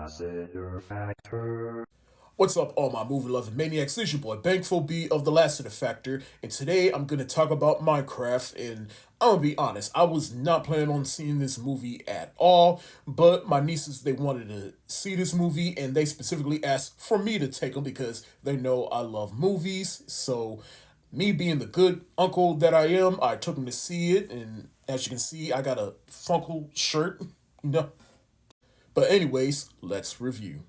Lassiter Factor. What's up, all my movie-loving maniacs? It's your boy, Bankful B of the Lassiter Factor, and today I'm going to talk about Minecraft, and I'm going to be honest, I was not planning on seeing this movie at all, but my nieces, they wanted to see this movie, and they specifically asked for me to take them because they know I love movies, so me being the good uncle that I am, I took them to see it, and as you can see, I got a Funkle shirt, you know. But anyways, let's review.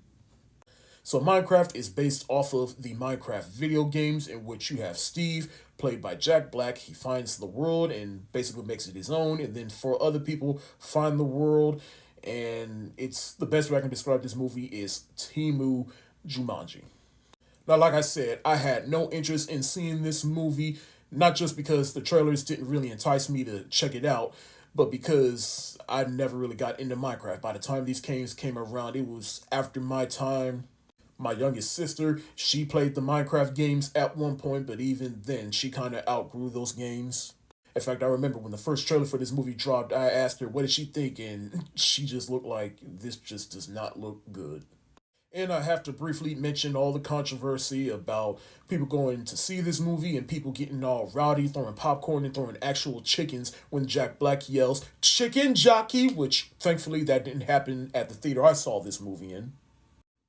So Minecraft is based off of the Minecraft video games in which you have Steve, played by Jack Black. He finds the world and basically makes it his own, and then four other people find the world, and it's the best way I can describe this movie is Timu Jumanji. Now, like I said, I had no interest in seeing this movie, not just because the trailers didn't really entice me to check it out, but because I never really got into Minecraft. By the time these games came around, it was after my time. My youngest sister, she played the Minecraft games at one point, but even then, she kind of outgrew those games. In fact, I remember when the first trailer for this movie dropped, I asked her, what did she think? And she just looked like, this just does not look good. And I have to briefly mention all the controversy about people going to see this movie and people getting all rowdy, throwing popcorn and throwing actual chickens when Jack Black yells, "Chicken jockey," which thankfully that didn't happen at the theater I saw this movie in.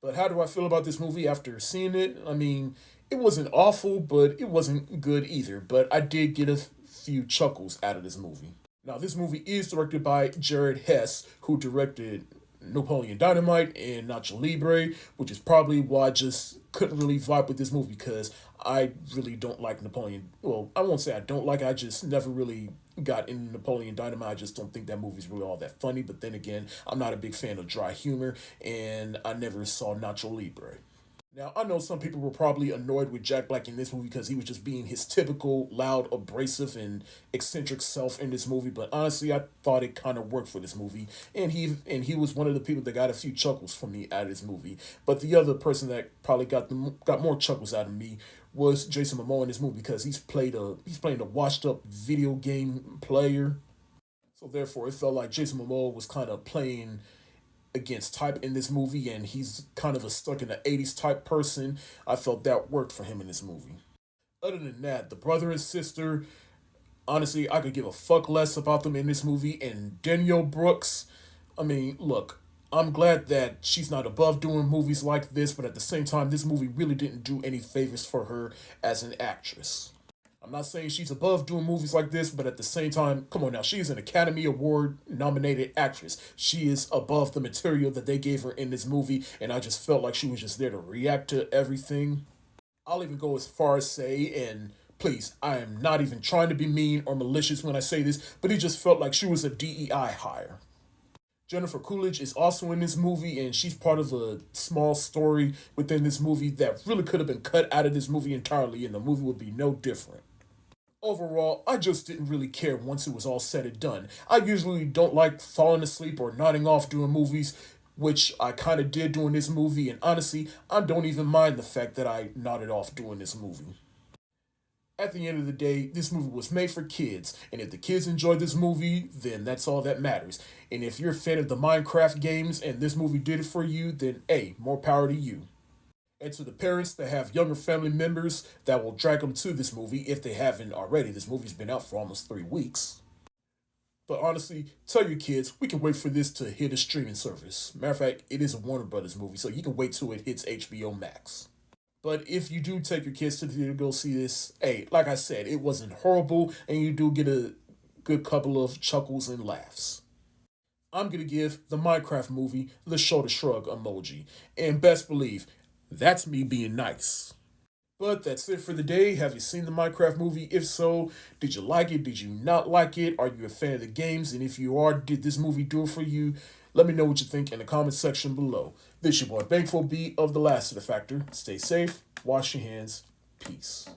But how do I feel about this movie after seeing it? I mean, it wasn't awful, but it wasn't good either. But I did get a few chuckles out of this movie. Now, this movie is directed by Jared Hess, who directed Napoleon Dynamite and Nacho Libre, which is probably why I just couldn't really vibe with this movie because I really don't like Napoleon. Well, I won't say I don't like it, I just never really got into Napoleon Dynamite. I just don't think that movie's really all that funny, but then again, I'm not a big fan of dry humor, and I never saw Nacho Libre. Now, I know some people were probably annoyed with Jack Black in this movie because he was just being his typical loud, abrasive, and eccentric self in this movie, but honestly, I thought it kind of worked for this movie, and he was one of the people that got a few chuckles from me out of this movie. But the other person that probably got more chuckles out of me was Jason Momoa in this movie because he's playing a washed up video game player. So therefore, it felt like Jason Momoa was kind of playing against type in this movie, and he's kind of a stuck in the 80s type person. I felt that worked for him in this movie. Other than that, the brother and sister, honestly, I could give a fuck less about them in this movie. And Danielle Brooks, I mean, look, I'm glad that she's not above doing movies like this, but at the same time, this movie really didn't do any favors for her as an actress. I'm not saying she's above doing movies like this, but at the same time, come on now, she's an Academy Award nominated actress. She is above the material that they gave her in this movie, and I just felt like she was just there to react to everything. I'll even go as far as say, and please, I am not even trying to be mean or malicious when I say this, but it just felt like she was a DEI hire. Jennifer Coolidge is also in this movie, and she's part of a small story within this movie that really could have been cut out of this movie entirely, and the movie would be no different. Overall, I just didn't really care once it was all said and done. I usually don't like falling asleep or nodding off during movies, which I kind of did during this movie, and honestly, I don't even mind the fact that I nodded off during this movie. At the end of the day, this movie was made for kids, and if the kids enjoy this movie, then that's all that matters. And if you're a fan of the Minecraft games and this movie did it for you, then hey, more power to you. And to the parents that have younger family members that will drag them to this movie if they haven't already. This movie's been out for almost 3 weeks. But honestly, tell your kids we can wait for this to hit a streaming service. Matter of fact, it is a Warner Brothers movie, so you can wait till it hits HBO Max. But if you do take your kids to the theater to go see this, hey, like I said, it wasn't horrible, and you do get a good couple of chuckles and laughs. I'm gonna give the Minecraft movie the shoulder shrug emoji, and best believe, that's me being nice. But that's it for the day. Have you seen the Minecraft movie? If so, did you like it? Did you not like it? Are you a fan of the games? And if you are, did this movie do it for you? Let me know what you think in the comment section below. This your boy Bankful B of the Lassiter Factor. Stay safe, wash your hands, peace.